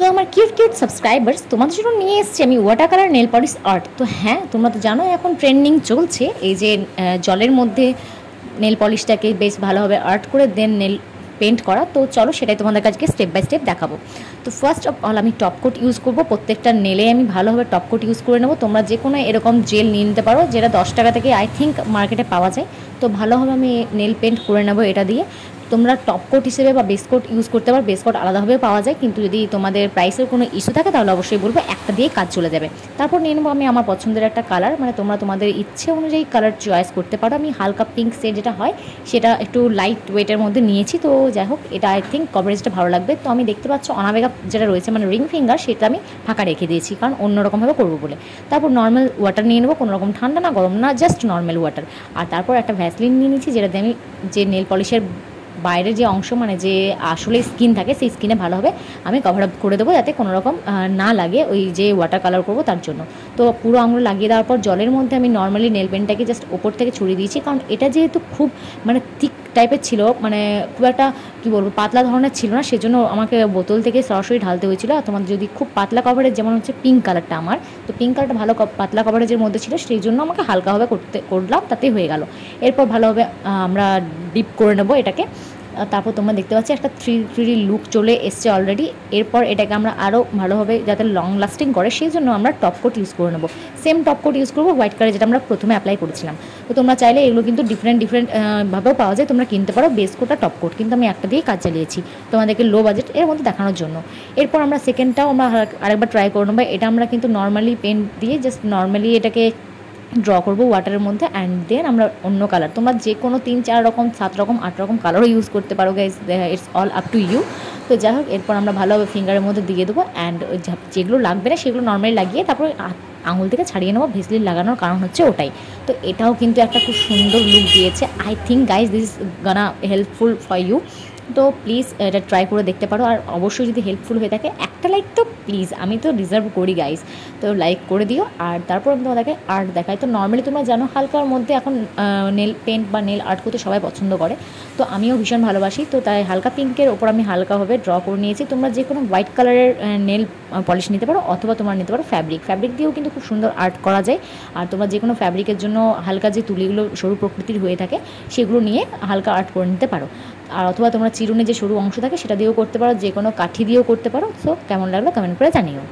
তো আমার cute cute subscribers তোমাদের জন্য নিয়ে এসেছি আমি water colour nail polish art. তো হ্যাঁ, তোমরা তো জানো এখন ট্রেন্ডিং চলছে এই যে জলের মধ্যে নেল পলিশটাকে বেশ ভালোভাবে আর্ট করে দেন নেল পেন্ট করা। তো চলো সেটাই তোমাদের কাছে স্টেপ বাই স্টেপ দেখাবো। তো ফার্স্ট অফ অল আমি টপ কোট ইউজ করবো, প্রত্যেকটা নেলে আমি ভালোভাবে টপ কোট ইউজ করে নেবো। তোমরা যে কোনো এরকম জেল নিয়ে নিতে পারো, যেটা 10 টাকা থেকে আই থিঙ্ক মার্কেটে পাওয়া যায়। তো ভালোভাবে আমি নেল পেন্ট করে নেবো এটা দিয়ে। তোমরা টপ কোট হিসেবে বা বেস কোট ইউজ করতে পারো, বেস কোট আলাদাভাবে পাওয়া যায়, কিন্তু যদি তোমাদের প্রাইসের কোনো ইস্যু থাকে তাহলে অবশ্যই বলবো একটা দিয়ে কাজ চলে যাবে। তারপর নিয়ে নেবো আমি আমার পছন্দের একটা কালার, মানে তোমরা তোমাদের ইচ্ছে অনুযায়ী কালার চয়েস করতে পারো। আমি হালকা পিঙ্ক শেড যেটা হয় সেটা একটু লাইট ওয়েটের মধ্যে নিয়েছি। তো যাই হোক, এটা আই থিঙ্ক কভারেজটা ভালো লাগবে। তো আমি দেখতে পাচ্ছ অনামেকা যেটা রয়েছে মানে রিং ফিঙ্গার, সেটা আমি ফাঁকা রেখে দিয়েছি কারণ অন্যরকমভাবে করবো বলে। তারপর নর্মাল ওয়াটার নিয়ে নেবো, কোনো রকম ঠান্ডা না গরম না, জাস্ট নর্মাল ওয়াটার। আর তারপর একটা ভ্যাসলিন নিয়ে নিচ্ছি, যেটা দিয়ে আমি যে নেল পলিশের বাইরের যে অংশ মানে যে আসলে স্কিন থাকে সেই স্কিনে ভালোভাবে আমি কভার আপ করে দেবো, যাতে কোনো রকম না লাগে ওই যে ওয়াটার কালার করবো তার জন্য। তো পুরো আঙুল লাগিয়ে দেওয়ার পর জলের মধ্যে আমি নর্মালি নেল পেনটাকে জাস্ট ওপর থেকে ছড়িয়ে দিয়েছি, কারণ এটা যেহেতু খুব মানে থিক টাইপের ছিল, মানে খুব একটা কী বলবো পাতলা ধরনের ছিল না, সেজন্য আমাকে বোতল থেকে সরাসরি ঢালতে হয়েছিল। আর তোমাদের যদি খুব পাতলা কভারেজ, যেমন হচ্ছে পিঙ্ক কালারটা আমার, তো পিঙ্ক কালারটা ভালো পাতলা কভারেজের মধ্যে ছিল, সেই জন্য আমাকে হালকাভাবে করলাম, তাতেই হয়ে গেল। এরপর ভালোভাবে আমরা ডিপ করে নেবো এটাকে। তারপর তোমরা দেখতে পাচ্ছি একটা থ্রি লুক চলে এসছে অলরেডি। এরপর এটাকে আমরা আরও ভালোভাবে যাতে লং লাস্টিং করে সেই জন্য আমরা টপ কোট ইউজ করে নেবো। সেম টপ কোট ইউজ করবো হোয়াইট কালার, যেটা আমরা প্রথমে অ্যাপ্লাই করেছিলাম। তো তোমরা চাইলে এগুলো কিন্তু ডিফারেন্ট ভাবেও পাওয়া যায়, তোমরা কিনতে পারো বেস কোট আর টপ কোট, কিন্তু আমি একটা দিয়েই কাজ চালিয়েছি তোমাদেরকে লো বাজেট এর মধ্যে দেখানোর জন্য। এরপর আমরা সেকেন্ডটাও আমরা আরেকবার ট্রাই করে নেবো। এটা আমরা কিন্তু নর্মালি পেন দিয়ে জাস্ট নর্মালি এটাকে ড্র করবো ওয়াটারের মধ্যে, অ্যান্ড দেন আমরা অন্য কালার, তোমরা যে কোনো 3-4 রকম 7 রকম 8 রকম কালারও ইউজ করতে পারো guys, it's all up to you. তো যাই হোক, এরপর আমরা ভালোভাবে ফিঙ্গারের মধ্যে দিয়ে দেবো, অ্যান্ড যেগুলো লাগবে না সেগুলো নর্মালি লাগিয়ে তারপর আঙুল থেকে ছাড়িয়ে নেবো। ভেসলিন লাগানোর কারণ হচ্ছে ওটাই। তো এটাও কিন্তু একটা খুব সুন্দর লুক দিয়েছে। I think guys this is gonna helpful for you. তো প্লিজ এটা ট্রাই করে দেখতে পারো, আর অবশ্যই যদি হেল্পফুল হয়ে থাকে একটা লাইক তো প্লিজ, আমি তো রিজার্ভ করি গাইস, তো লাইক করে দিও। আর তারপর আমি তোমাদেরকে আর্ট দেখাই। তো নর্মালি তোমরা জানো হালকার মধ্যে এখন নেল পেন্ট বা নেল আর্ট করতে সবাই পছন্দ করে, তো আমিও ভীষণ ভালোবাসি। তো তাই হালকা পিঙ্কের ওপর আমি হালকাভাবে ড্র করে নিয়েছি। তোমরা যে কোনো হোয়াইট কালারের নেল পলিশ নিতে পারো, অথবা তোমরা নিতে পারো ফ্যাব্রিক দিয়েও কিন্তু খুব সুন্দর আর্ট করা যায়। আর তোমরা যে কোনো ফ্যাব্রিকের জন্য হালকা যে তুলিগুলো সরু প্রকৃতির হয়ে থাকে সেগুলো নিয়ে হালকা আর্ট করে নিতে পারো। আর অথবা তোমরা চিরুনে যে সরু অংশ থাকে সেটা দিয়েও করতে পারো, যে কোনো কাঠি দিয়েও করতে পারো। সো কেমন লাগলো কমেন্ট করে জানিও।